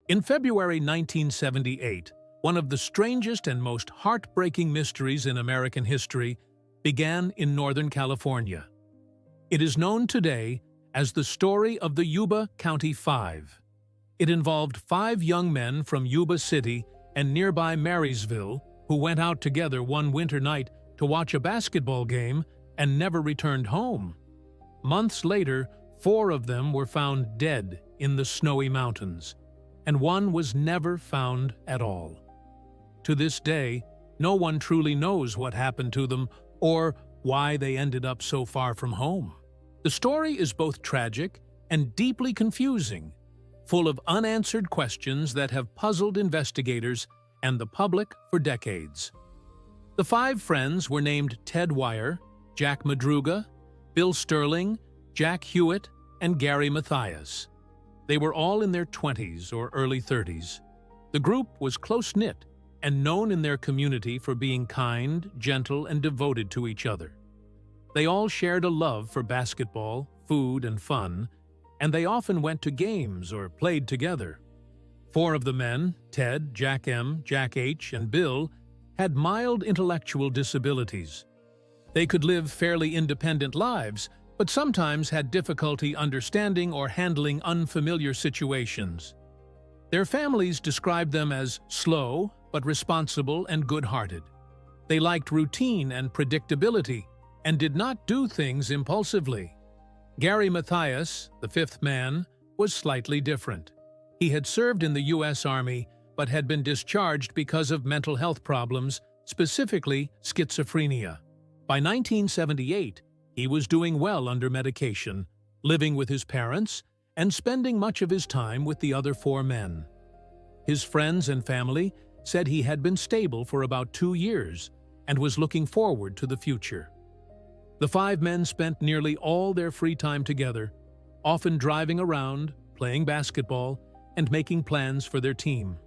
In February 1978, one of the strangest and most heartbreaking mysteries in American history began in Northern California. It is known today as the story of the Yuba County Five. It involved 5 young men from Yuba City and nearby Marysville who went out together one winter night to watch a basketball game and never returned home. Months later, 4 of them were found dead in the snowy mountains, and one was never found at all. To this day, no one truly knows what happened to them or why they ended up so far from home. The story is both tragic and deeply confusing, full of unanswered questions that have puzzled investigators and the public for decades. The 5 friends were named Ted Wire, Jack Madruga, Bill Sterling, Jack Hewitt, and Gary Mathias. They were all in their 20s or early 30s. The group was close-knit and known in their community for being kind, gentle, and devoted to each other. They all shared a love for basketball, food, and fun, and they often went to games or played together. 4 of the men, Ted, Jack M., Jack H., and Bill, had mild intellectual disabilities. They could live fairly independent lives, but sometimes had difficulty understanding or handling unfamiliar situations. Their families described them as slow, but responsible and good-hearted. They liked routine and predictability, and did not do things impulsively. Gary Mathias, the 5th man, was slightly different. He had served in the U.S. Army, but had been discharged because of mental health problems, specifically schizophrenia. By 1978, he was doing well under medication, living with his parents, and spending much of his time with the other 4 men. His friends and family said he had been stable for about 2 years and was looking forward to the future. The 5 men spent nearly all their free time together, often driving around, playing basketball, and making plans for their team.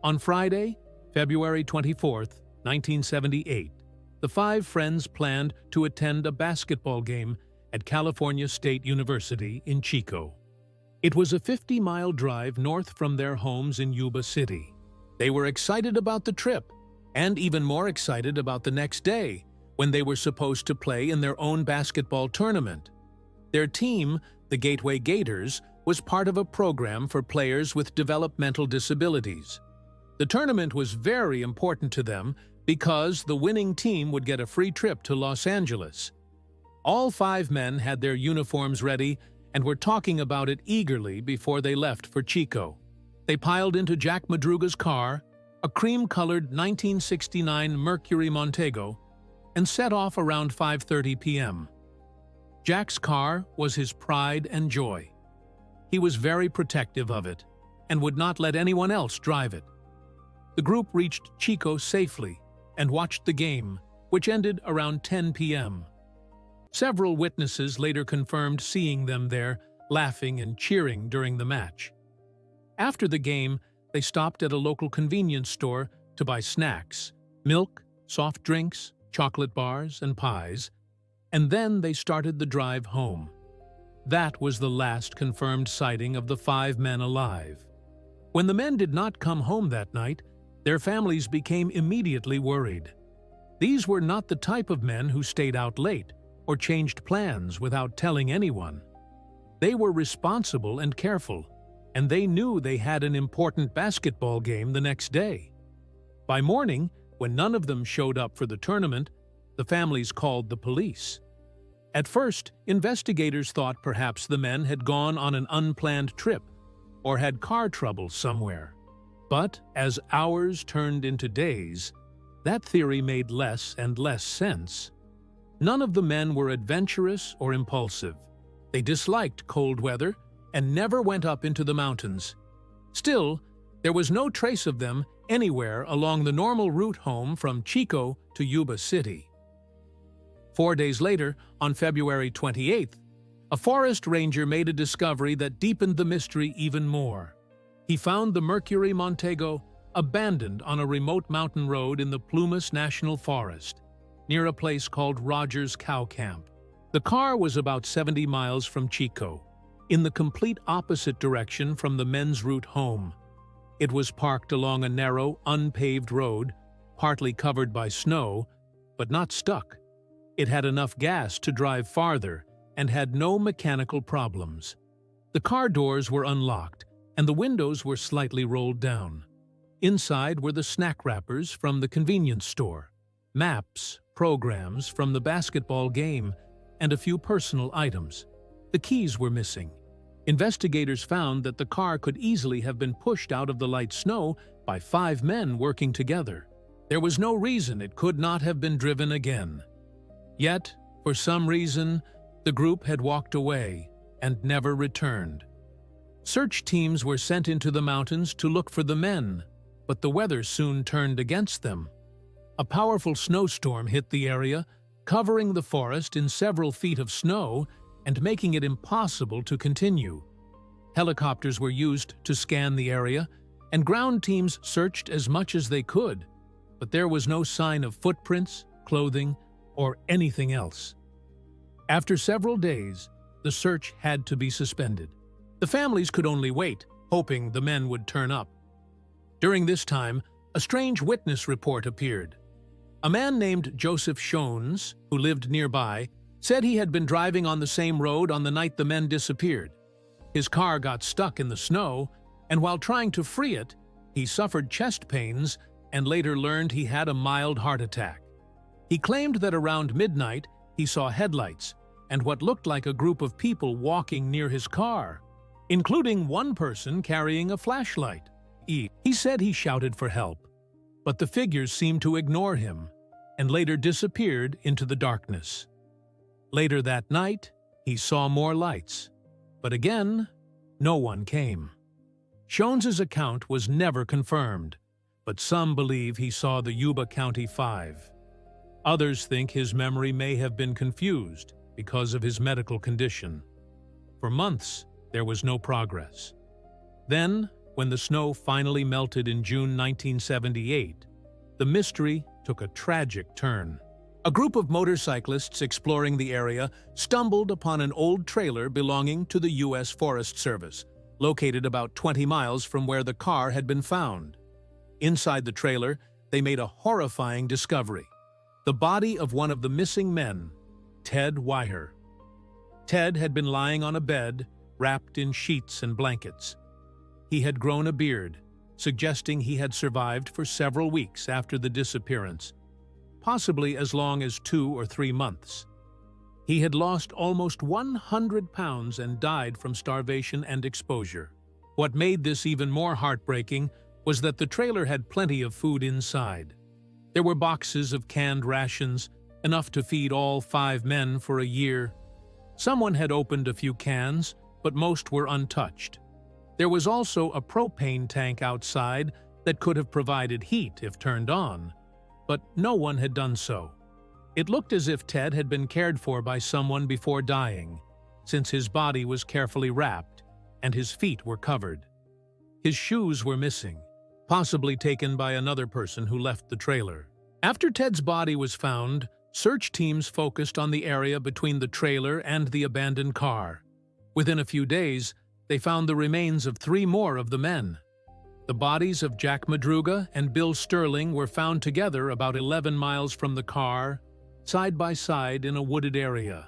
On Friday, February 24, 1978, the 5 friends planned to attend a basketball game at California State University in Chico. It was a 50-mile drive north from their homes in Yuba City. They were excited about the trip, and even more excited about the next day, when they were supposed to play in their own basketball tournament. Their team, the Gateway Gators, was part of a program for players with developmental disabilities. The tournament was very important to them because the winning team would get a free trip to Los Angeles. All 5 men had their uniforms ready and were talking about it eagerly before they left for Chico. They piled into Jack Madruga's car, a cream-colored 1969 Mercury Montego, and set off around 5:30 p.m. Jack's car was his pride and joy. He was very protective of it and would not let anyone else drive it. The group reached Chico safely and watched the game, which ended around 10 p.m. Several witnesses later confirmed seeing them there, laughing and cheering during the match. After the game, they stopped at a local convenience store to buy snacks, milk, soft drinks, chocolate bars, and pies, and then they started the drive home. That was the last confirmed sighting of the 5 men alive. When the men did not come home that night, their families became immediately worried. These were not the type of men who stayed out late or changed plans without telling anyone. They were responsible and careful, and they knew they had an important basketball game the next day. By morning, when none of them showed up for the tournament, the families called the police. At first, investigators thought perhaps the men had gone on an unplanned trip or had car trouble somewhere. But as hours turned into days, that theory made less and less sense. None of the men were adventurous or impulsive. They disliked cold weather and never went up into the mountains. Still, there was no trace of them anywhere along the normal route home from Chico to Yuba City. 4 days later, on February 28th, a forest ranger made a discovery that deepened the mystery even more. He found the Mercury Montego abandoned on a remote mountain road in the Plumas National Forest, near a place called Rogers Cow Camp. The car was about 70 miles from Chico, in the complete opposite direction from the men's route home. It was parked along a narrow, unpaved road, partly covered by snow, but not stuck. It had enough gas to drive farther and had no mechanical problems. The car doors were unlocked, and the windows were slightly rolled down. Inside were the snack wrappers from the convenience store, maps, programs from the basketball game, and a few personal items. The keys were missing. Investigators found that the car could easily have been pushed out of the light snow by 5 men working together. There was no reason it could not have been driven again. Yet, for some reason, the group had walked away and never returned. Search teams were sent into the mountains to look for the men, but the weather soon turned against them. A powerful snowstorm hit the area, covering the forest in several feet of snow and making it impossible to continue. Helicopters were used to scan the area, and ground teams searched as much as they could, but there was no sign of footprints, clothing, or anything else. After several days, the search had to be suspended. The families could only wait, hoping the men would turn up. During this time, a strange witness report appeared. A man named Joseph Shones, who lived nearby, said he had been driving on the same road on the night the men disappeared. His car got stuck in the snow, and while trying to free it, he suffered chest pains and later learned he had a mild heart attack. He claimed that around midnight he saw headlights and what looked like a group of people walking near his car, including one person carrying a flashlight. He said he shouted for help, but the figures seemed to ignore him and later disappeared into the darkness. Later that night, he saw more lights, but again, no one came. Shones's account was never confirmed, but some believe he saw the Yuba County Five. Others think his memory may have been confused because of his medical condition. For months, there was no progress. Then, when the snow finally melted in June 1978, the mystery took a tragic turn. A group of motorcyclists exploring the area stumbled upon an old trailer belonging to the U.S. Forest Service, located about 20 miles from where the car had been found. Inside the trailer, they made a horrifying discovery: the body of one of the missing men, Ted Weiher. Ted had been lying on a bed, wrapped in sheets and blankets. He had grown a beard, suggesting he had survived for several weeks after the disappearance, possibly as long as 2 or 3 months. He had lost almost 100 pounds and died from starvation and exposure. What made this even more heartbreaking was that the trailer had plenty of food inside. There were boxes of canned rations, enough to feed all 5 men for a year. Someone had opened a few cans, but most were untouched. There was also a propane tank outside that could have provided heat if turned on, but no one had done so. It looked as if Ted had been cared for by someone before dying, since his body was carefully wrapped and his feet were covered. His shoes were missing, possibly taken by another person who left the trailer. After Ted's body was found, search teams focused on the area between the trailer and the abandoned car. Within a few days, they found the remains of 3 more of the men. The bodies of Jack Madruga and Bill Sterling were found together about 11 miles from the car, side by side in a wooded area.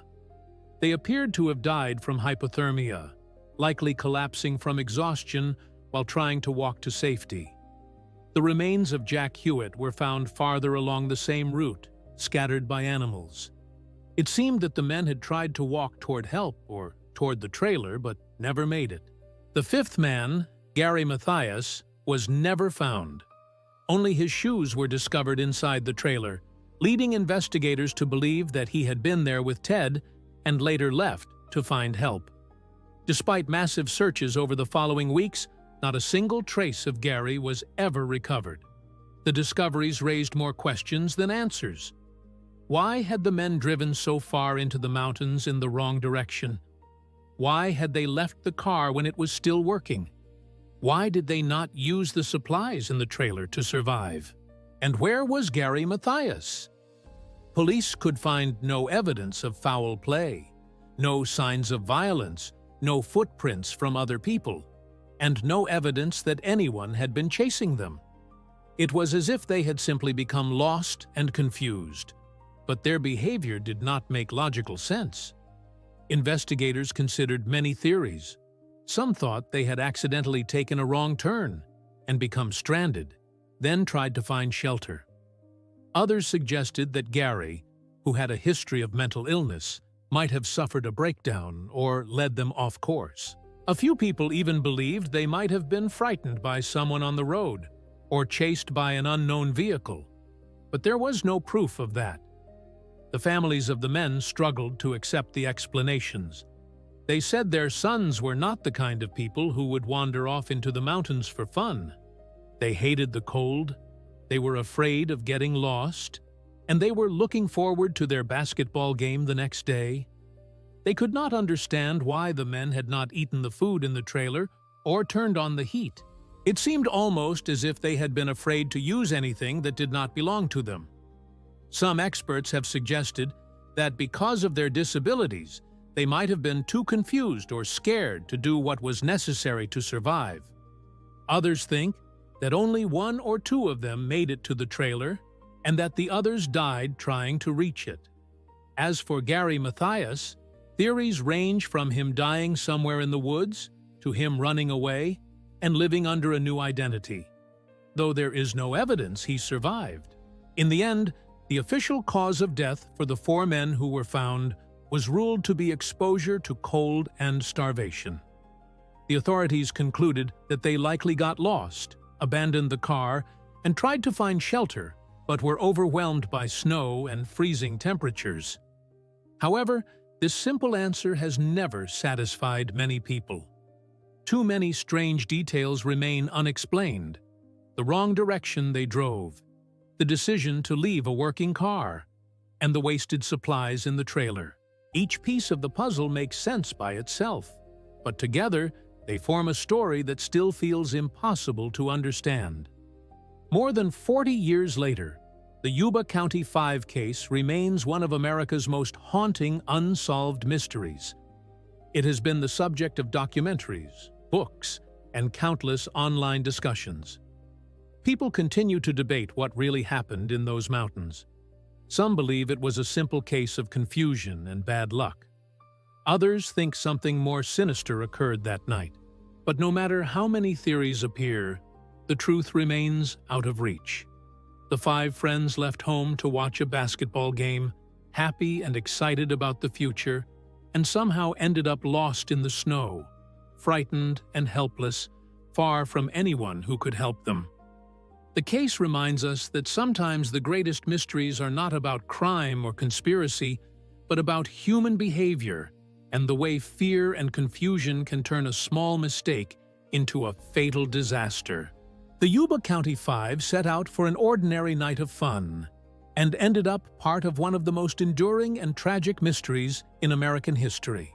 They appeared to have died from hypothermia, likely collapsing from exhaustion while trying to walk to safety. The remains of Jack Hewitt were found farther along the same route, scattered by animals. It seemed that the men had tried to walk toward help or toward the trailer, but never made it. The 5th man, Gary Mathias, was never found. Only his shoes were discovered inside the trailer, leading investigators to believe that he had been there with Ted and later left to find help. Despite massive searches over the following weeks, not a single trace of Gary was ever recovered. The discoveries raised more questions than answers. Why had the men driven so far into the mountains in the wrong direction? Why had they left the car when it was still working? Why did they not use the supplies in the trailer to survive? And where was Gary Mathias? Police could find no evidence of foul play, no signs of violence, no footprints from other people. and no evidence that anyone had been chasing them. It was as if they had simply become lost and confused, but their behavior did not make logical sense. Investigators considered many theories. Some thought they had accidentally taken a wrong turn and become stranded, then tried to find shelter. Others suggested that Gary, who had a history of mental illness, might have suffered a breakdown or led them off course. A few people even believed they might have been frightened by someone on the road or chased by an unknown vehicle, but there was no proof of that. The families of the men struggled to accept the explanations. They said their sons were not the kind of people who would wander off into the mountains for fun. They hated the cold, they were afraid of getting lost, and they were looking forward to their basketball game the next day. They could not understand why the men had not eaten the food in the trailer or turned on the heat. It seemed almost as if they had been afraid to use anything that did not belong to them. Some experts have suggested that because of their disabilities, they might have been too confused or scared to do what was necessary to survive. Others think that only one or two of them made it to the trailer and that the others died trying to reach it. As for Gary Mathias, theories range from him dying somewhere in the woods to him running away and living under a new identity, though there is no evidence he survived. In the end, the official cause of death for the 4 men who were found was ruled to be exposure to cold and starvation. The authorities concluded that they likely got lost, abandoned the car, and tried to find shelter, but were overwhelmed by snow and freezing temperatures. However, this simple answer has never satisfied many people. Too many strange details remain unexplained. The wrong direction they drove, the decision to leave a working car, and the wasted supplies in the trailer. Each piece of the puzzle makes sense by itself, but together they form a story that still feels impossible to understand. More than 40 years later, the Yuba County Five case remains one of America's most haunting unsolved mysteries. It has been the subject of documentaries, books, and countless online discussions. People continue to debate what really happened in those mountains. Some believe it was a simple case of confusion and bad luck. Others think something more sinister occurred that night. But no matter how many theories appear, the truth remains out of reach. The 5 friends left home to watch a basketball game, happy and excited about the future, and somehow ended up lost in the snow, frightened and helpless, far from anyone who could help them. The case reminds us that sometimes the greatest mysteries are not about crime or conspiracy, but about human behavior and the way fear and confusion can turn a small mistake into a fatal disaster. The Yuba County Five set out for an ordinary night of fun and ended up part of one of the most enduring and tragic mysteries in American history.